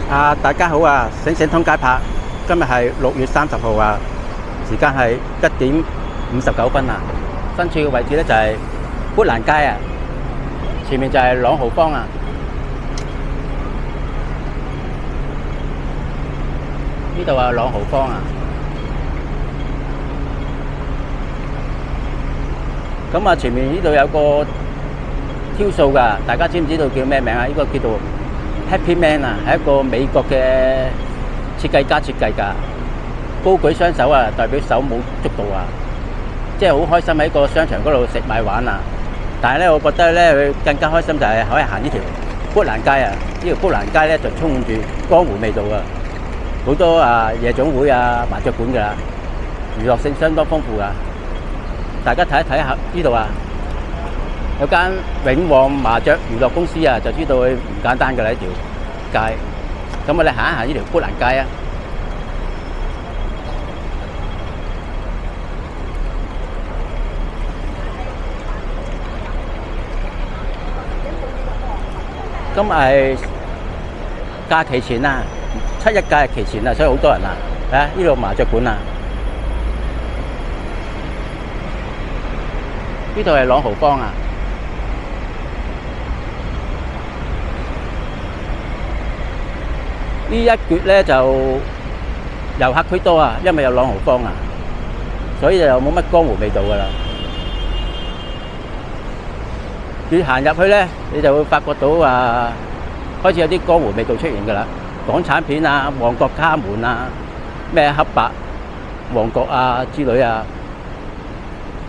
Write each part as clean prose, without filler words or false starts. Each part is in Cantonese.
大家好啊！醒醒通街拍，今日係6月30號啊，時間係1點59分啊。身處嘅位置咧就係砵蘭街啊，前面就係朗豪坊啊。呢度啊，朗豪坊啊。咁啊，前面呢度有個挑數㗎，大家知唔知道叫咩名啊？呢個叫做 Happy Man 啊，係一個美國嘅設計家設計㗎，高舉雙手啊，代表手舞足蹈啊，即係好開心喺個商場嗰度食買玩啊。但係咧，我覺得咧，佢更加開心就係可以行呢條砵蘭街啊！呢條砵蘭街咧就充滿住江湖味道啊，好多夜總會啊、麻雀館㗎啦，娛樂性相當豐富㗎。大家睇一睇下呢度啊，有間永旺麻雀娛樂公司啊，就知道佢唔簡單㗎啦呢條街。咁我哋行一行呢條砵蘭街啊。咁係假期前啊，7日假期前啊，所以好多人啊。呢度麻雀館啊，呢度係朗豪坊啊。呢一橛咧就遊客區多啊，因為有朗豪坊啊，所以就冇乜江湖味道噶啦。越行入去咧，你就會發覺到開始有啲江湖味道出現噶啦。港產片啊、旺角卡門啊、咩黑白旺角啊之類啊，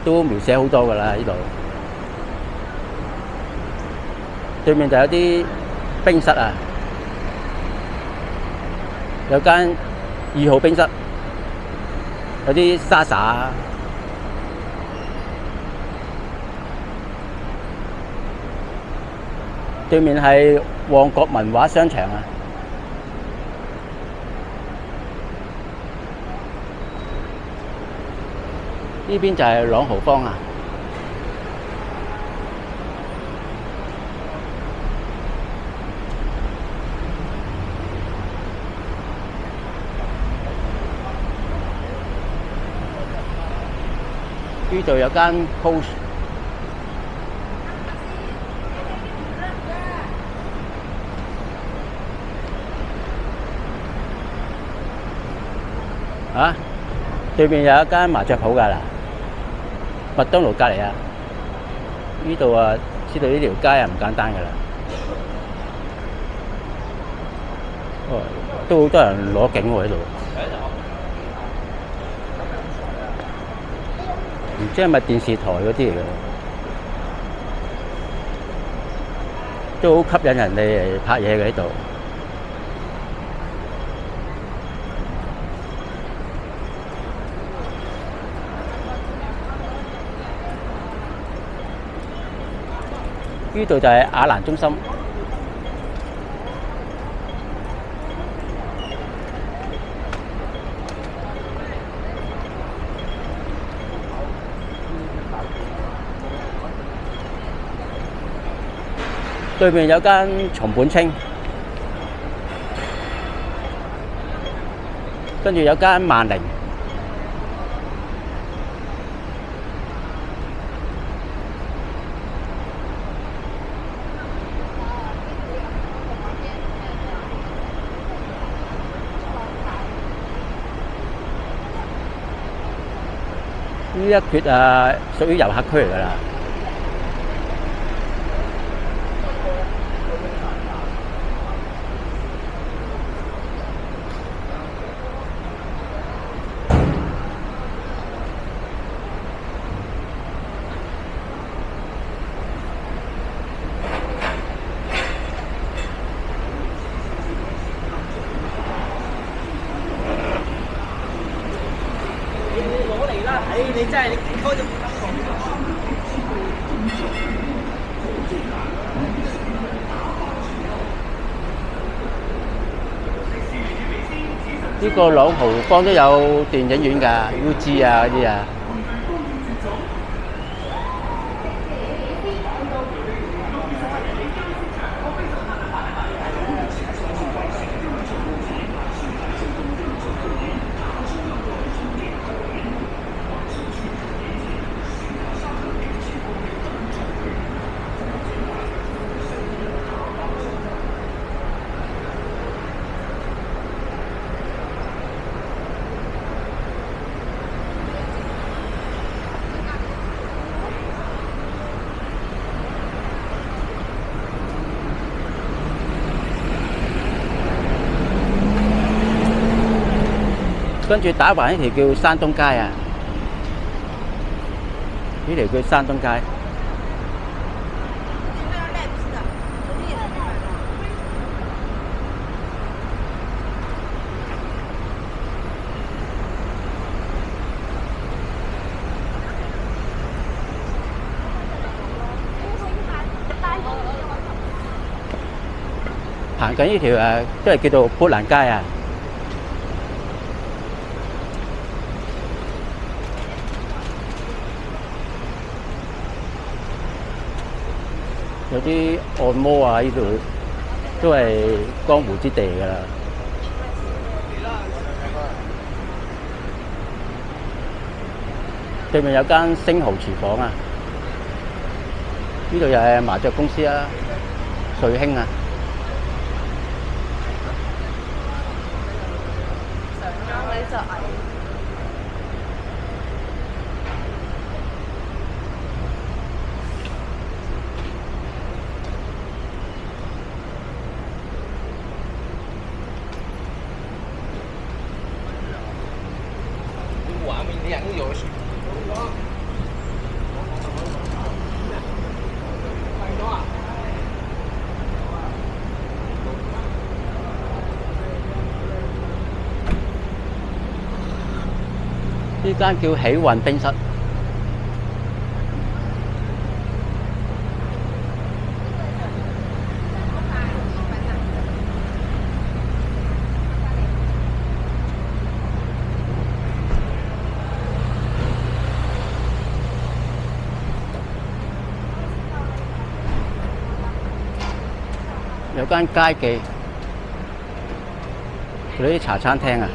都描寫好多噶啦呢度。對面就有啲冰室啊。有間2號冰室，有啲沙沙啊。對面係旺角文華商場啊。呢邊就係朗豪坊啊。呢度有間 Post， 對面有一間麻雀鋪㗎啦，麥當勞隔離啊。呢度知道呢條街唔簡單㗎啦。都好多人攞景喎喺度。唔知係咪電視台嗰啲嚟嘅，都好吸引人哋嚟拍嘢嘅呢度。呢度就係雅蘭中心。對面有間松本清，跟住有間萬寧。呢一橛屬於遊客區嚟㗎啦。你真係你開咗呢個朗豪坊都有電影院㗎 ，UG 啊嗰啲啊。跟住打橫呢條叫山東街啊，呢條叫山東街。行緊呢條都係叫做砵蘭街啊。有啲按摩啊，呢度都係江湖之地㗎啦。對面有間星豪廚房啊，呢度又係麻雀公司啊，瑞興啊。呢間叫喜運冰室，有間街記，嗰啲茶餐廳啊。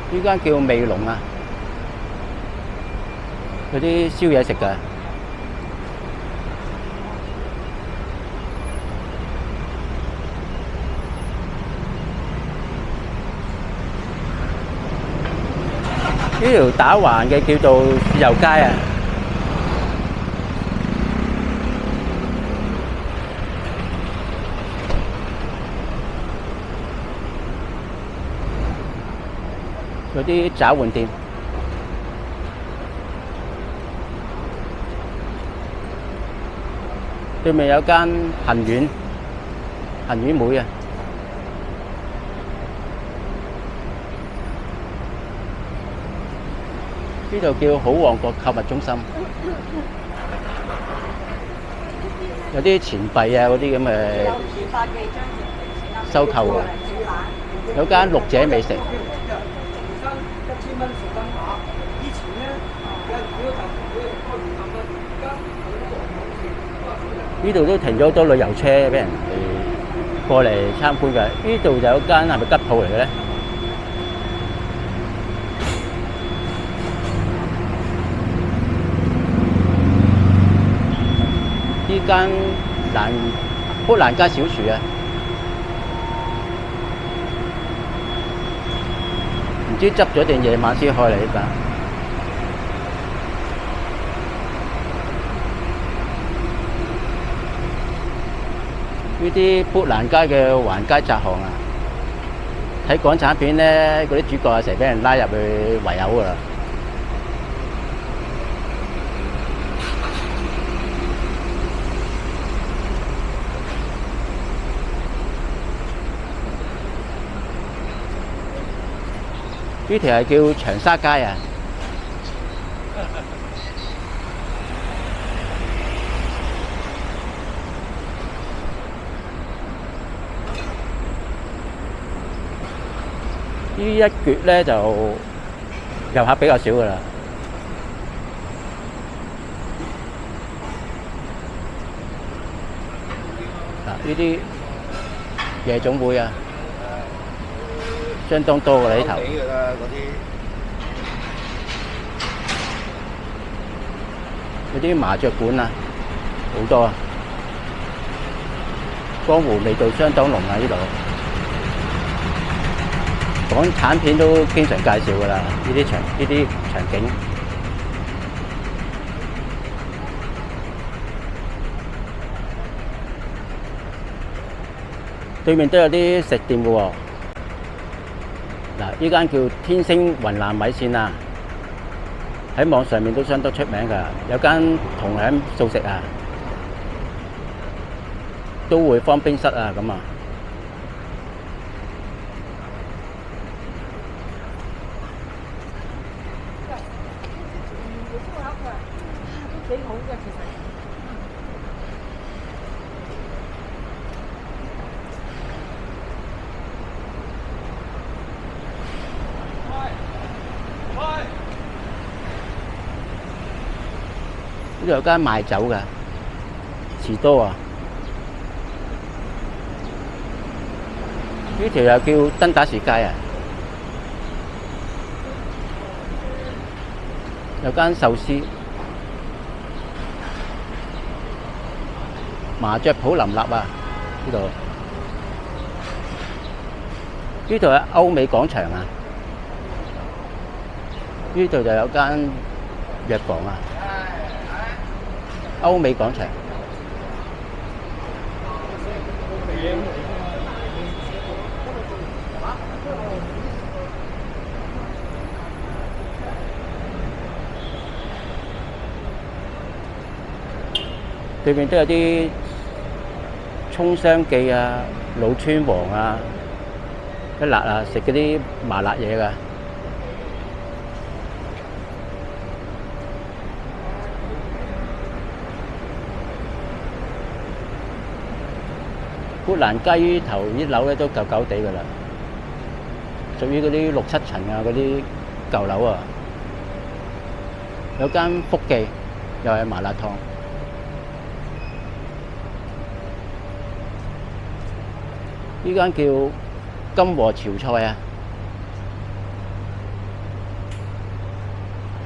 呢間叫味龍啊，嗰啲燒嘢食㗎。呢條打橫嘅叫做豉油街啊。嗰啲找換店，對面有間恒苑妹啊。呢度叫好旺角購物中心，有啲錢幣啊嗰啲咁嘅收購啊。有間六姐美食。呢度都停咗好多旅遊車俾人哋過嚟參觀嘅。呢度就有間係咪吉鋪嚟嘅咧？呢間砵蘭街小廚啊，唔知執咗定夜晚先開嚟呢間。呢啲砵蘭街嘅橫街窄巷啊，睇港產片咧，嗰啲主角啊成日俾人拉入去圍毆㗎啦。呢條係叫長沙街啊。呢一橛咧就遊客比較少㗎啦。呢啲夜總會啊，相當多㗎啦呢頭。嗰啲麻雀館啊，好多啊。江湖味道相當濃啊！呢度港產片都經常介紹㗎啦，呢啲場景。對面都有啲食店嘅喎。嗱，呢間叫天星雲南米線啊，喺網上面都相當出名㗎。有間同享素食啊，都會方冰室啊咁啊。都幾好嘅其實。呢度有間賣酒㗎，士多啊。呢條又叫登打士街啊。有間壽司，麻雀鋪林立啊！呢度係歐美廣場啊。呢度就有間藥房啊。歐美廣場。對面都有啲葱香記啊、老村王啊、一辣啊，食嗰啲麻辣嘢㗎。砵蘭街頭啲樓咧都舊舊地㗎啦，屬於嗰啲6、7層啊嗰啲舊樓啊。有間福記，又係麻辣燙。呢間叫金和潮菜啊，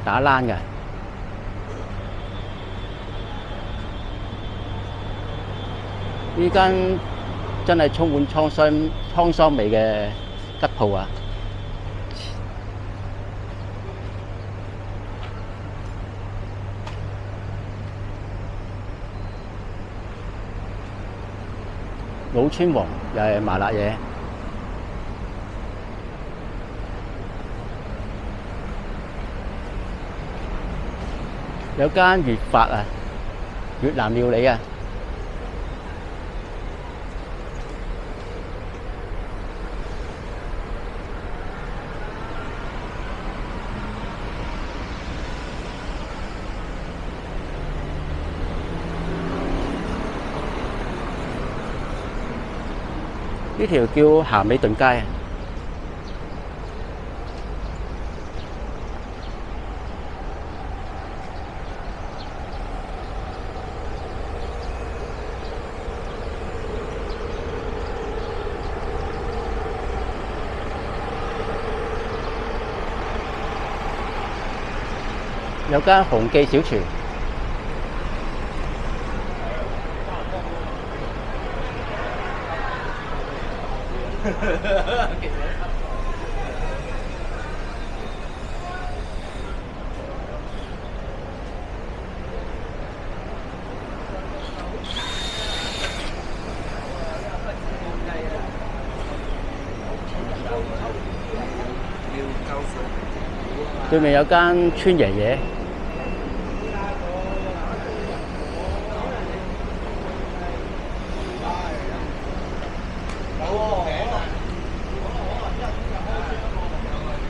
打冷嘅。呢間真係充滿滄桑味嘅吉鋪啊！老村王又係麻辣嘢。有間粵法啊，越南料理啊。呢條叫咸美頓街啊。有間紅記小廚。對面有間村爺爺。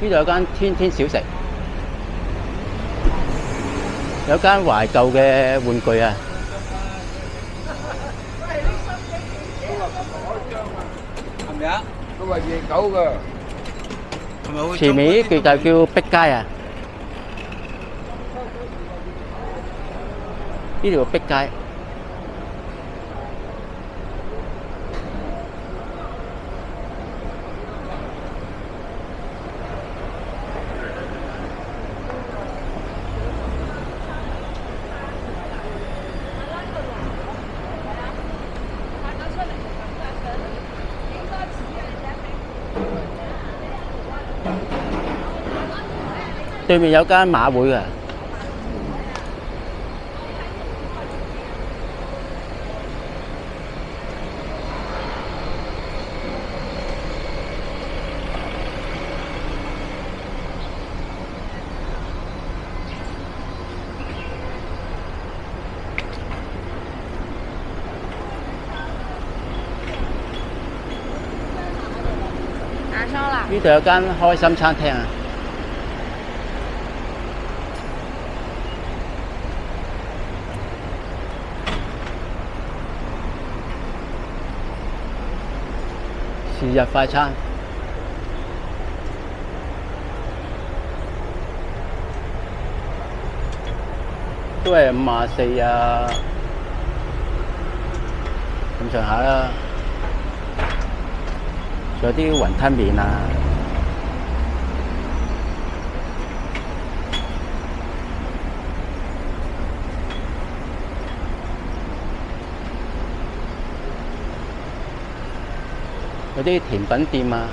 呢度有間天天小食，有間懷舊嘅玩具啊。係咪啊？都係野狗㗎。前面呢句就叫碧街啊。呢條碧街。對面有間馬會嘅。打收啦。呢度有間開心餐廳啊！是日快餐，都係54啊，咁上下啦。仲有啲雲吞麵啊，有啲甜品店啊，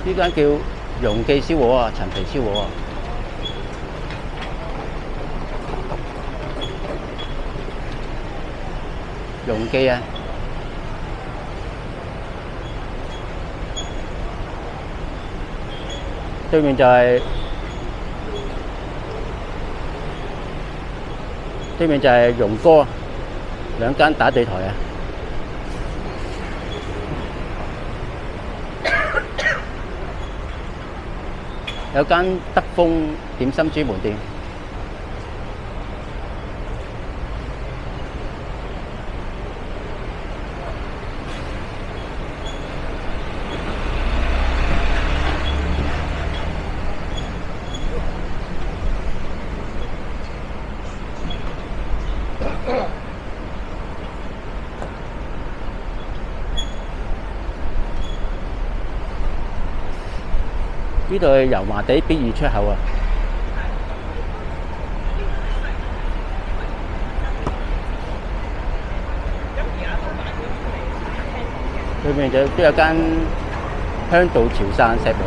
呢間叫容記燒鵝啊，陳皮燒鵝啊。容記啊，對面就係容哥，兩間打對台啊。有間德豐點心專門店。呢度係油麻地必二出口啊！對面都有間香島潮汕石螺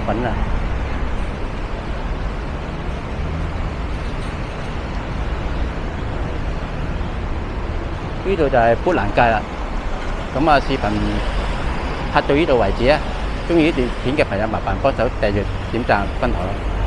粉啊！呢度就係砵蘭街啦。咁啊，視頻拍到呢度為止啊！中意呢段片嘅朋友，麻煩幫手訂閱、點讚、分享。